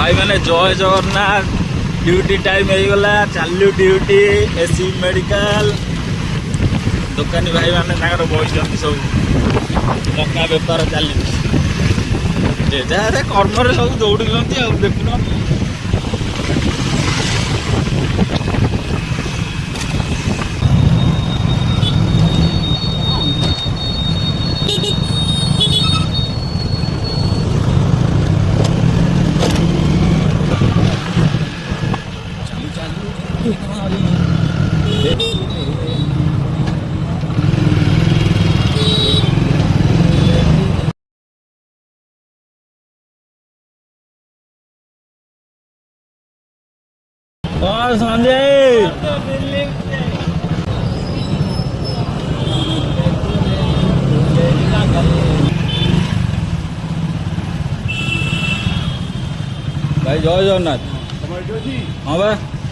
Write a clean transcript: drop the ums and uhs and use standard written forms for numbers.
भाई मैंने जय जगन्नाथ ड्यूटी टाइम हो गला चालू ड्यूटी एसी मेडिकल दुकानी भाई मैंने बस सब मका बेपार चली जे कर्म सब दौड़ देखुन संजय भाई जय जगन्नाथ हाँ भाई